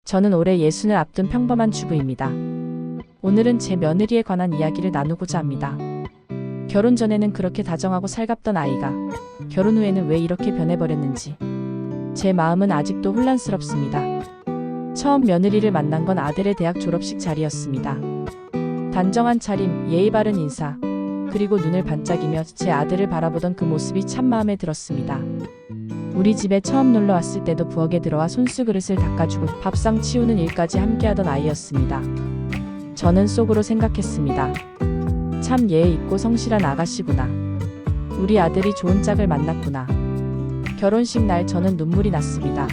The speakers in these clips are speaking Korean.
저는 올해 60을 앞둔 평범한 주부입니다. 오늘은 제 며느리에 관한 이야기를 나누고자 합니다. 결혼 전에는 그렇게 다정하고 살갑던 아이가 결혼 후에는 왜 이렇게 변해버렸는지 제 마음은 아직도 혼란스럽습니다. 처음 며느리를 만난 건 아들의 대학 졸업식 자리였습니다. 단정한 차림, 예의 바른 인사, 그리고 눈을 반짝이며 제 아들을 바라보던 그 모습이 참 마음에 들었습니다. 우리 집에 처음 놀러 왔을 때도 부엌에 들어와 손수 그릇을 닦아주고 밥상 치우는 일까지 함께하던 아이였습니다. 저는 속으로 생각했습니다. 참 예의 있고 성실한 아가씨구나. 우리 아들이 좋은 짝을 만났구나. 결혼식 날 저는 눈물이 났습니다.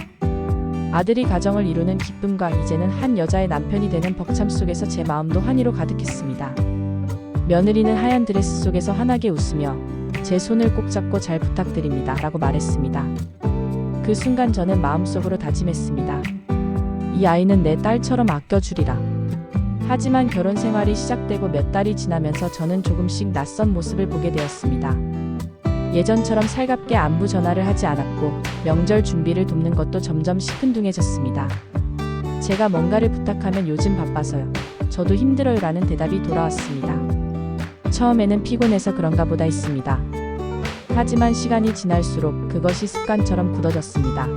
아들이 가정을 이루는 기쁨과 이제는 한 여자의 남편이 되는 벅참 속에서 제 마음도 환희로 가득했습니다. 며느리는 하얀 드레스 속에서 환하게 웃으며 제 손을 꼭 잡고 잘 부탁드립니다 라고 말했습니다. 그 순간 저는 마음속으로 다짐했습니다. 이 아이는 내 딸처럼 아껴주리라. 하지만 결혼 생활이 시작되고 몇 달이 지나면서 저는 조금씩 낯선 모습을 보게 되었습니다. 예전처럼 살갑게 안부 전화를 하지 않았고 명절 준비를 돕는 것도 점점 시큰둥해졌습니다. 제가 뭔가를 부탁하면 요즘 바빠서요. 저도 힘들어요 라는 대답이 돌아왔습니다. 처음에는 피곤해서 그런가 보다 했습니다. 하지만 시간이 지날수록 그것이 습관처럼 굳어졌습니다.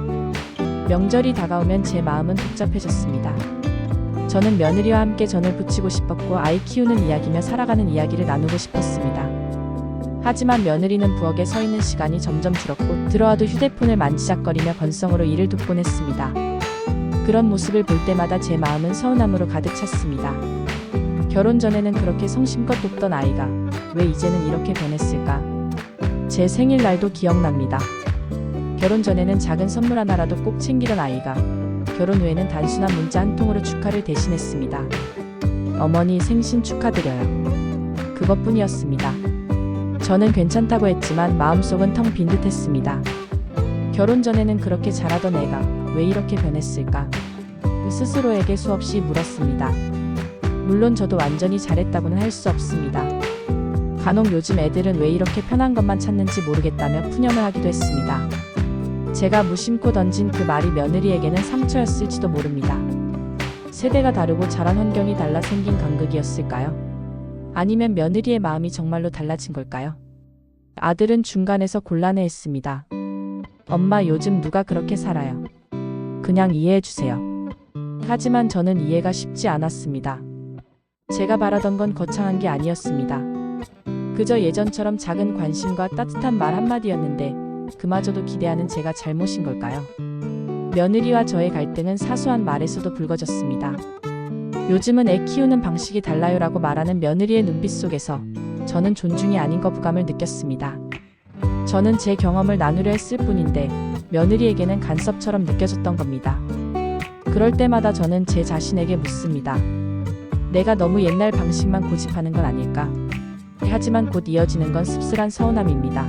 명절이 다가오면 제 마음은 복잡해졌습니다. 저는 며느리와 함께 전을 부치고 싶었고 아이 키우는 이야기며 살아가는 이야기를 나누고 싶었습니다. 하지만 며느리는 부엌에 서 있는 시간이 점점 줄었고 들어와도 휴대폰을 만지작거리며 건성으로 일을 돕곤 했습니다. 그런 모습을 볼 때마다 제 마음은 서운함으로 가득 찼습니다. 결혼 전에는 그렇게 성심껏 돕던 아이가 왜 이제는 이렇게 변했을까? 제 생일날도 기억납니다. 결혼 전에는 작은 선물 하나라도 꼭 챙기던 아이가 결혼 후에는 단순한 문자 한 통으로 축하를 대신했습니다. 어머니 생신 축하드려요. 그것뿐이었습니다. 저는 괜찮다고 했지만 마음속은 텅 빈 듯했습니다. 결혼 전에는 그렇게 잘하던 애가 왜 이렇게 변했을까? 스스로에게 수없이 물었습니다. 물론 저도 완전히 잘했다고는 할 수 없습니다. 간혹 요즘 애들은 왜 이렇게 편한 것만 찾는지 모르겠다며 푸념을 하기도 했습니다. 제가 무심코 던진 그 말이 며느리에게는 상처였을지도 모릅니다. 세대가 다르고 자란 환경이 달라 생긴 간극이었을까요? 아니면 며느리의 마음이 정말로 달라진 걸까요? 아들은 중간에서 곤란해했습니다. 엄마 요즘 누가 그렇게 살아요? 그냥 이해해주세요. 하지만 저는 이해가 쉽지 않았습니다. 제가 바라던 건 거창한 게 아니었습니다. 그저 예전처럼 작은 관심과 따뜻한 말 한마디였는데 그마저도 기대하는 제가 잘못인 걸까요? 며느리와 저의 갈등은 사소한 말에서도 불거졌습니다. 요즘은 애 키우는 방식이 달라요라고 말하는 며느리의 눈빛 속에서 저는 존중이 아닌 거부감을 느꼈습니다. 저는 제 경험을 나누려 했을 뿐인데 며느리에게는 간섭처럼 느껴졌던 겁니다. 그럴 때마다 저는 제 자신에게 묻습니다. 내가 너무 옛날 방식만 고집하는 건 아닐까? 하지만 곧 이어지는 건 씁쓸한 서운함입니다.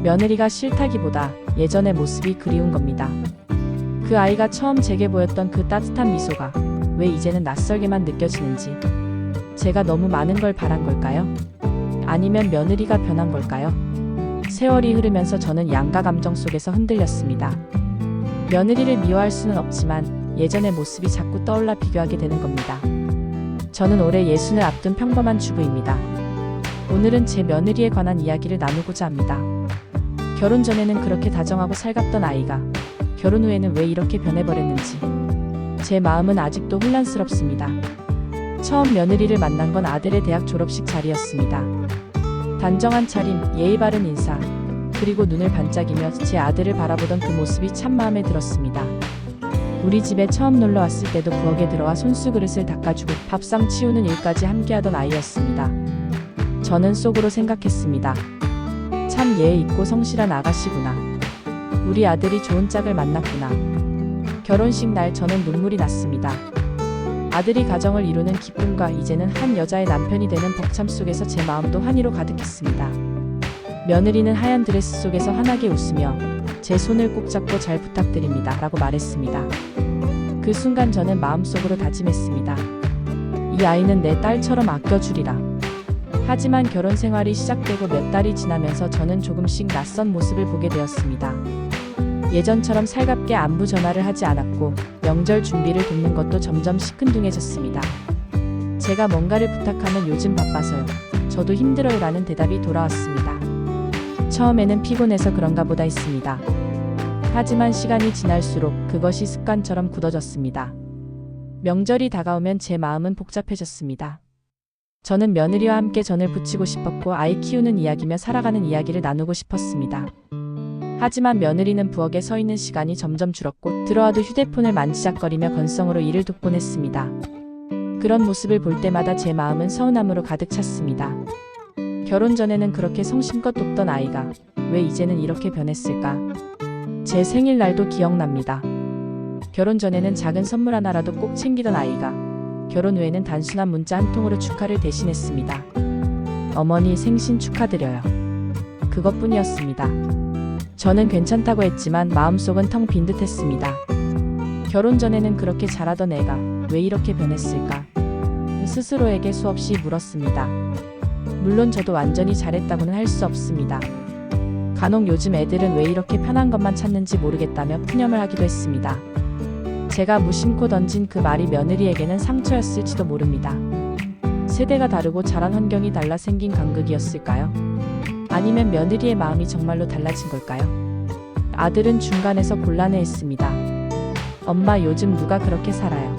며느리가 싫다기보다 예전의 모습이 그리운 겁니다. 그 아이가 처음 제게 보였던 그 따뜻한 미소가 왜 이제는 낯설게만 느껴지는지 제가 너무 많은 걸 바란 걸까요? 아니면 며느리가 변한 걸까요? 세월이 흐르면서 저는 양가 감정 속에서 흔들렸습니다. 며느리를 미워할 수는 없지만 예전의 모습이 자꾸 떠올라 비교하게 되는 겁니다. 저는 올해 60을 앞둔 평범한 주부입니다. 오늘은 제 며느리에 관한 이야기를 나누고자 합니다. 결혼 전에는 그렇게 다정하고 살갑던 아이가 결혼 후에는 왜 이렇게 변해버렸는지 제 마음은 아직도 혼란스럽습니다. 처음 며느리를 만난 건 아들의 대학 졸업식 자리였습니다. 단정한 차림, 예의 바른 인사, 그리고 눈을 반짝이며 제 아들을 바라보던 그 모습이 참 마음에 들었습니다. 우리 집에 처음 놀러 왔을 때도 부엌에 들어와 손수 그릇을 닦아주고 밥상 치우는 일까지 함께하던 아이였습니다. 저는 속으로 생각했습니다. 참 예의 있고 성실한 아가씨구나. 우리 아들이 좋은 짝을 만났구나. 결혼식 날 저는 눈물이 났습니다. 아들이 가정을 이루는 기쁨과 이제는 한 여자의 남편이 되는 벅참 속에서 제 마음도 환희로 가득했습니다. 며느리는 하얀 드레스 속에서 환하게 웃으며 제 손을 꼭 잡고 잘 부탁드립니다 라고 말했습니다. 그 순간 저는 마음속으로 다짐했습니다. 이 아이는 내 딸처럼 아껴주리라. 하지만 결혼 생활이 시작되고 몇 달이 지나면서 저는 조금씩 낯선 모습을 보게 되었습니다. 예전처럼 살갑게 안부 전화를 하지 않았고 명절 준비를 돕는 것도 점점 시큰둥해졌습니다. 제가 뭔가를 부탁하면 요즘 바빠서요. 저도 힘들어요 라는 대답이 돌아왔습니다. 처음에는 피곤해서 그런가 보다 했습니다. 하지만 시간이 지날수록 그것이 습관처럼 굳어졌습니다. 명절이 다가오면 제 마음은 복잡해졌습니다. 저는 며느리와 함께 전을 부치고 싶었고 아이 키우는 이야기며 살아가는 이야기를 나누고 싶었습니다. 하지만 며느리는 부엌에 서 있는 시간이 점점 줄었고 들어와도 휴대폰을 만지작거리며 건성으로 일을 돕곤 했습니다. 그런 모습을 볼 때마다 제 마음은 서운함으로 가득 찼습니다. 결혼 전에는 그렇게 성심껏 돕던 아이가 왜 이제는 이렇게 변했을까? 제 생일날도 기억납니다. 결혼 전에는 작은 선물 하나라도 꼭 챙기던 아이가 결혼 후에는 단순한 문자 한 통으로 축하를 대신했습니다. 어머니 생신 축하드려요. 그것뿐이었습니다. 저는 괜찮다고 했지만 마음속은 텅 빈 듯했습니다. 결혼 전에는 그렇게 잘하던 애가 왜 이렇게 변했을까? 스스로에게 수없이 물었습니다. 물론 저도 완전히 잘했다고는 할 수 없습니다. 간혹 요즘 애들은 왜 이렇게 편한 것만 찾는지 모르겠다며 푸념을 하기도 했습니다. 제가 무심코 던진 그 말이 며느리에게는 상처였을지도 모릅니다. 세대가 다르고 자란 환경이 달라 생긴 간극이었을까요? 아니면 며느리의 마음이 정말로 달라진 걸까요? 아들은 중간에서 곤란해했습니다. 엄마 요즘 누가 그렇게 살아요?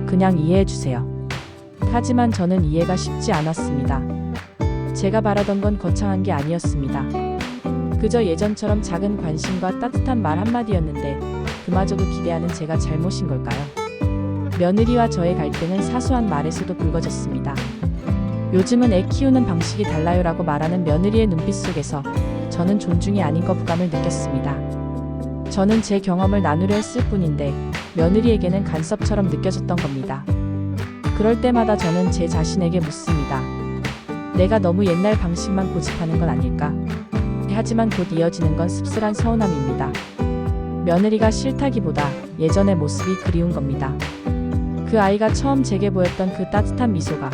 그냥 이해해주세요. 하지만 저는 이해가 쉽지 않았습니다. 제가 바라던 건 거창한 게 아니었습니다. 그저 예전처럼 작은 관심과 따뜻한 말 한마디였는데 그마저도 기대하는 제가 잘못인 걸까요? 며느리와 저의 갈등은 사소한 말에서도 붉어졌습니다. 요즘은 애 키우는 방식이 달라요라고 말하는 며느리의 눈빛 속에서 저는 존중이 아닌 거부감을 느꼈습니다. 저는 제 경험을 나누려 했을 뿐인데 며느리에게는 간섭처럼 느껴졌던 겁니다. 그럴 때마다 저는 제 자신에게 묻습니다. 내가 너무 옛날 방식만 고집하는 건 아닐까? 하지만 곧 이어지는 건 씁쓸한 서운함입니다. 며느리가 싫다기보다 예전의 모습이 그리운 겁니다. 그 아이가 처음 제게 보였던 그 따뜻한 미소가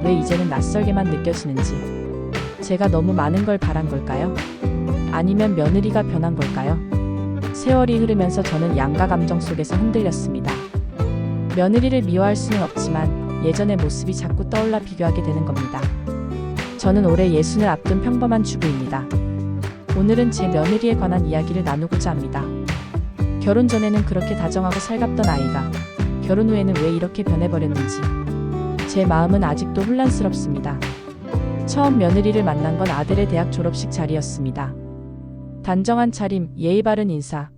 왜 이제는 낯설게만 느껴지는지. 제가 너무 많은 걸 바란 걸까요? 아니면 며느리가 변한 걸까요? 세월이 흐르면서 저는 양가 감정 속에서 흔들렸습니다. 며느리를 미워할 수는 없지만 예전의 모습이 자꾸 떠올라 비교하게 되는 겁니다. 저는 올해 60을 앞둔 평범한 주부입니다. 오늘은 제 며느리에 관한 이야기를 나누고자 합니다. 결혼 전에는 그렇게 다정하고 살갑던 아이가 결혼 후에는 왜 이렇게 변해버렸는지. 제 마음은 아직도 혼란스럽습니다. 처음 며느리를 만난 건 아들의 대학 졸업식 자리였습니다. 단정한 차림, 예의 바른 인사,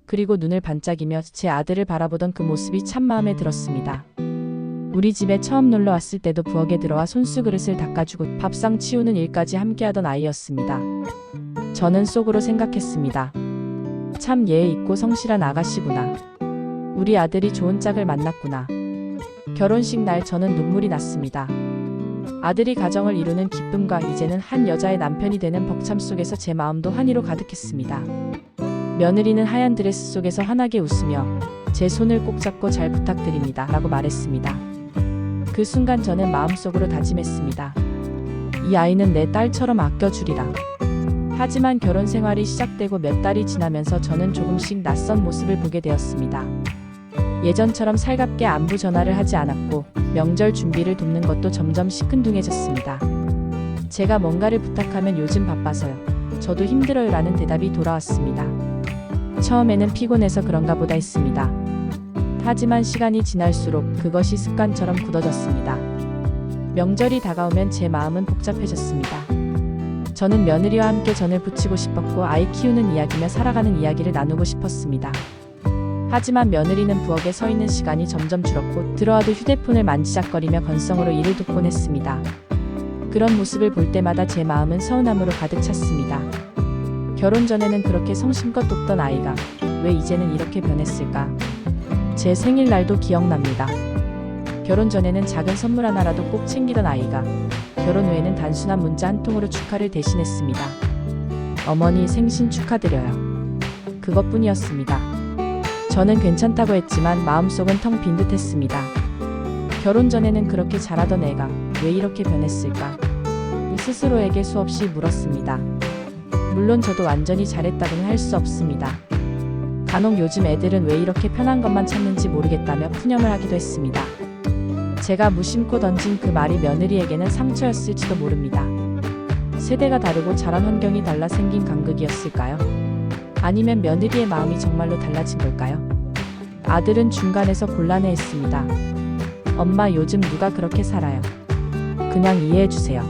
그리고 눈을 반짝이며 제 아들을 바라보던 그 모습이 참 마음에 들었습니다. 우리 집에 처음 놀러 왔을 때도 부엌에 들어와 손수 그릇을 닦아주고 밥상 치우는 일까지 함께하던 아이였습니다. 저는 속으로 생각했습니다. 참 예의 있고 성실한 아가씨구나. 우리 아들이 좋은 짝을 만났구나. 결혼식 날 저는 눈물이 났습니다. 아들이 가정을 이루는 기쁨과 이제는 한 여자의 남편이 되는 벅참 속에서 제 마음도 환희로 가득했습니다. 며느리는 하얀 드레스 속에서 환하게 웃으며 제 손을 꼭 잡고 잘 부탁드립니다 라고 말했습니다. 그 순간 저는 마음속으로 다짐했습니다. 이 아이는 내 딸처럼 아껴주리라. 하지만 결혼 생활이 시작되고 몇 달이 지나면서 저는 조금씩 낯선 모습을 보게 되었습니다. 예전처럼 살갑게 안부 전화를 하지 않았고 명절 준비를 돕는 것도 점점 시큰둥해졌습니다. 제가 뭔가를 부탁하면 요즘 바빠서요. 저도 힘들어요 라는 대답이 돌아왔습니다. 처음에는 피곤해서 그런가 보다 했습니다. 하지만 시간이 지날수록 그것이 습관처럼 굳어졌습니다. 명절이 다가오면 제 마음은 복잡해졌습니다. 저는 며느리와 함께 전을 부치고 싶었고 아이 키우는 이야기며 살아가는 이야기를 나누고 싶었습니다. 하지만 며느리는 부엌에 서 있는 시간이 점점 줄었고 들어와도 휴대폰을 만지작거리며 건성으로 일을 돕곤 했습니다. 그런 모습을 볼 때마다 제 마음은 서운함으로 가득 찼습니다. 결혼 전에는 그렇게 성심껏 돕던 아이가 왜 이제는 이렇게 변했을까? 제 생일날도 기억납니다. 결혼 전에는 작은 선물 하나라도 꼭 챙기던 아이가 결혼 후에는 단순한 문자 한 통으로 축하를 대신했습니다. 어머니 생신 축하드려요. 그것뿐이었습니다. 저는 괜찮다고 했지만 마음속은 텅 빈 듯했습니다. 결혼 전에는 그렇게 잘하던 애가 왜 이렇게 변했을까? 스스로에게 수없이 물었습니다. 물론 저도 완전히 잘했다고는 할 수 없습니다. 간혹 요즘 애들은 왜 이렇게 편한 것만 찾는지 모르겠다며 푸념을 하기도 했습니다. 제가 무심코 던진 그 말이 며느리에게는 상처였을지도 모릅니다. 세대가 다르고 자란 환경이 달라 생긴 간극이었을까요? 아니면 며느리의 마음이 정말로 달라진 걸까요? 아들은 중간에서 곤란해했습니다. 엄마, 요즘 누가 그렇게 살아요? 그냥 이해해주세요.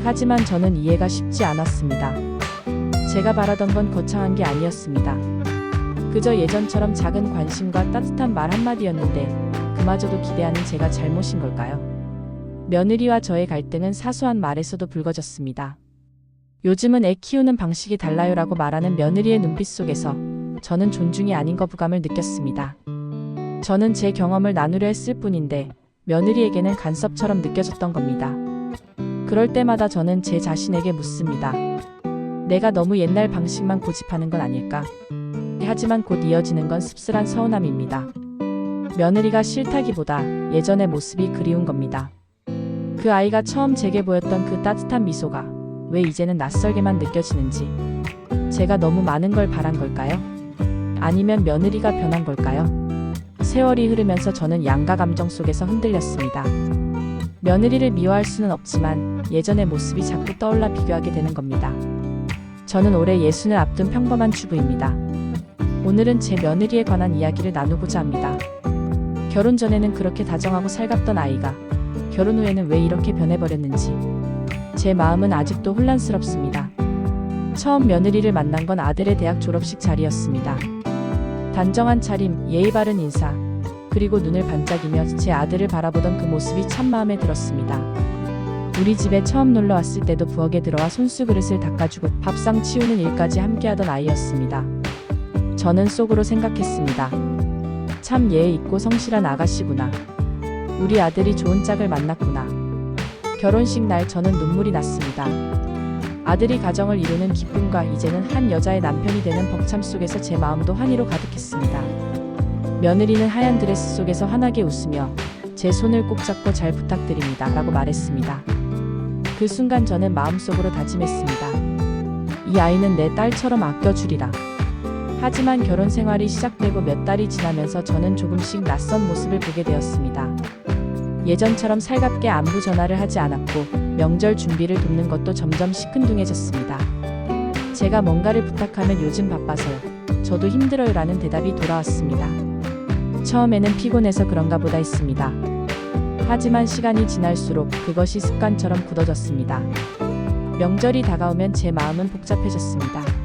하지만 저는 이해가 쉽지 않았습니다. 제가 바라던 건 거창한 게 아니었습니다. 그저 예전처럼 작은 관심과 따뜻한 말 한마디였는데 그마저도 기대하는 제가 잘못인 걸까요? 며느리와 저의 갈등은 사소한 말에서도 불거졌습니다. 요즘은 애 키우는 방식이 달라요라고 말하는 며느리의 눈빛 속에서 저는 존중이 아닌 거부감을 느꼈습니다. 저는 제 경험을 나누려 했을 뿐인데 며느리에게는 간섭처럼 느껴졌던 겁니다. 그럴 때마다 저는 제 자신에게 묻습니다. 내가 너무 옛날 방식만 고집하는 건 아닐까? 하지만 곧 이어지는 건 씁쓸한 서운함입니다. 며느리가 싫다기보다 예전의 모습이 그리운 겁니다. 그 아이가 처음 제게 보였던 그 따뜻한 미소가 왜 이제는 낯설게만 느껴지는지, 제가 너무 많은 걸 바란 걸까요? 아니면 며느리가 변한 걸까요? 세월이 흐르면서 저는 양가 감정 속에서 흔들렸습니다. 며느리를 미워할 수는 없지만 예전의 모습이 자꾸 떠올라 비교하게 되는 겁니다. 저는 올해 60을 앞둔 평범한 주부입니다. 오늘은 제 며느리에 관한 이야기를 나누고자 합니다. 결혼 전에는 그렇게 다정하고 살갑던 아이가 결혼 후에는 왜 이렇게 변해버렸는지 제 마음은 아직도 혼란스럽습니다. 처음 며느리를 만난 건 아들의 대학 졸업식 자리였습니다. 단정한 차림, 예의 바른 인사, 그리고 눈을 반짝이며 제 아들을 바라보던 그 모습이 참 마음에 들었습니다. 우리 집에 처음 놀러 왔을 때도 부엌에 들어와 손수 그릇을 닦아주고 밥상 치우는 일까지 함께하던 아이였습니다. 저는 속으로 생각했습니다. 참 예의 있고 성실한 아가씨구나. 우리 아들이 좋은 짝을 만났구나. 결혼식 날 저는 눈물이 났습니다. 아들이 가정을 이루는 기쁨과 이제는 한 여자의 남편이 되는 벅참 속에서 제 마음도 환희로 가득했습니다. 며느리는 하얀 드레스 속에서 환하게 웃으며 제 손을 꼭 잡고 잘 부탁드립니다 라고 말했습니다. 그 순간 저는 마음속으로 다짐했습니다. 이 아이는 내 딸처럼 아껴주리라. 하지만 결혼 생활이 시작되고 몇 달이 지나면서 저는 조금씩 낯선 모습을 보게 되었습니다. 예전처럼 살갑게 안부 전화를 하지 않았고 명절 준비를 돕는 것도 점점 시큰둥해졌습니다. 제가 뭔가를 부탁하면 요즘 바빠서요. 저도 힘들어요 라는 대답이 돌아왔습니다. 처음에는 피곤해서 그런가 보다 했습니다. 하지만 시간이 지날수록 그것이 습관처럼 굳어졌습니다. 명절이 다가오면 제 마음은 복잡해졌습니다.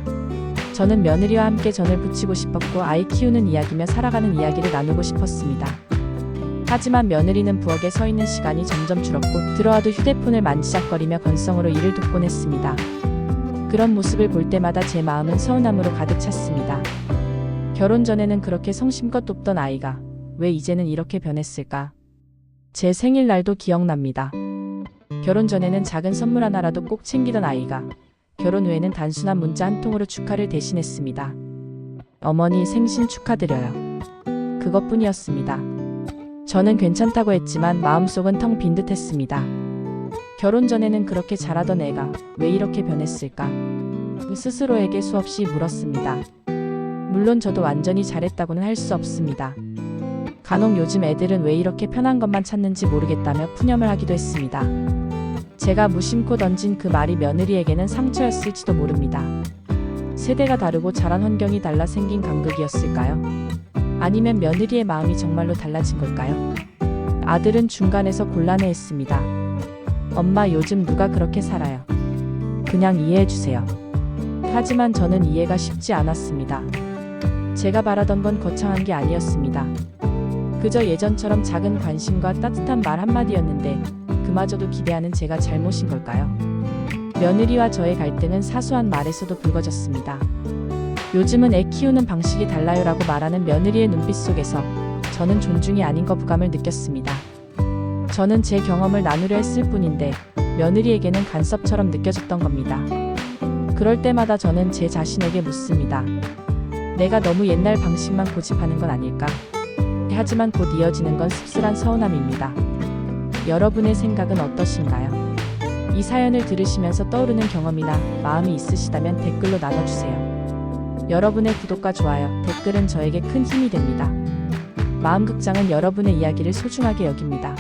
저는 며느리와 함께 전을 부치고 싶었고 아이 키우는 이야기며 살아가는 이야기를 나누고 싶었습니다. 하지만 며느리는 부엌에 서 있는 시간이 점점 줄었고 들어와도 휴대폰을 만지작거리며 건성으로 일을 돕곤 했습니다. 그런 모습을 볼 때마다 제 마음은 서운함으로 가득 찼습니다. 결혼 전에는 그렇게 성심껏 돕던 아이가 왜 이제는 이렇게 변했을까? 제 생일날도 기억납니다. 결혼 전에는 작은 선물 하나라도 꼭 챙기던 아이가 결혼 후에는 단순한 문자 한 통으로 축하를 대신했습니다. 어머니 생신 축하드려요. 그것뿐이었습니다. 저는 괜찮다고 했지만 마음속은 텅 빈 듯 했습니다. 결혼 전에는 그렇게 잘하던 애가 왜 이렇게 변했을까? 스스로에게 수없이 물었습니다. 물론 저도 완전히 잘했다고는 할 수 없습니다. 간혹 요즘 애들은 왜 이렇게 편한 것만 찾는지 모르겠다며 푸념을 하기도 했습니다. 제가 무심코 던진 그 말이 며느리에게는 상처였을지도 모릅니다. 세대가 다르고 자란 환경이 달라 생긴 간극이었을까요? 아니면 며느리의 마음이 정말로 달라진 걸까요? 아들은 중간에서 곤란해했습니다. 엄마, 요즘 누가 그렇게 살아요? 그냥 이해해주세요. 하지만 저는 이해가 쉽지 않았습니다. 제가 바라던 건 거창한 게 아니었습니다. 그저 예전처럼 작은 관심과 따뜻한 말 한마디였는데 그마저도 기대하는 제가 잘못인 걸까요? 며느리와 저의 갈등은 사소한 말에서도 불거졌습니다. 요즘은 애 키우는 방식이 달라요라고 말하는 며느리의 눈빛 속에서 저는 존중이 아닌 거부감을 느꼈습니다. 저는 제 경험을 나누려 했을 뿐인데 며느리에게는 간섭처럼 느껴졌던 겁니다. 그럴 때마다 저는 제 자신에게 묻습니다. 내가 너무 옛날 방식만 고집하는 건 아닐까? 하지만 곧 이어지는 건 씁쓸한 서운함입니다. 여러분의 생각은 어떠신가요? 이 사연을 들으시면서 떠오르는 경험이나 마음이 있으시다면 댓글로 나눠주세요. 여러분의 구독과 좋아요, 댓글은 저에게 큰 힘이 됩니다. 마음극장은 여러분의 이야기를 소중하게 여깁니다.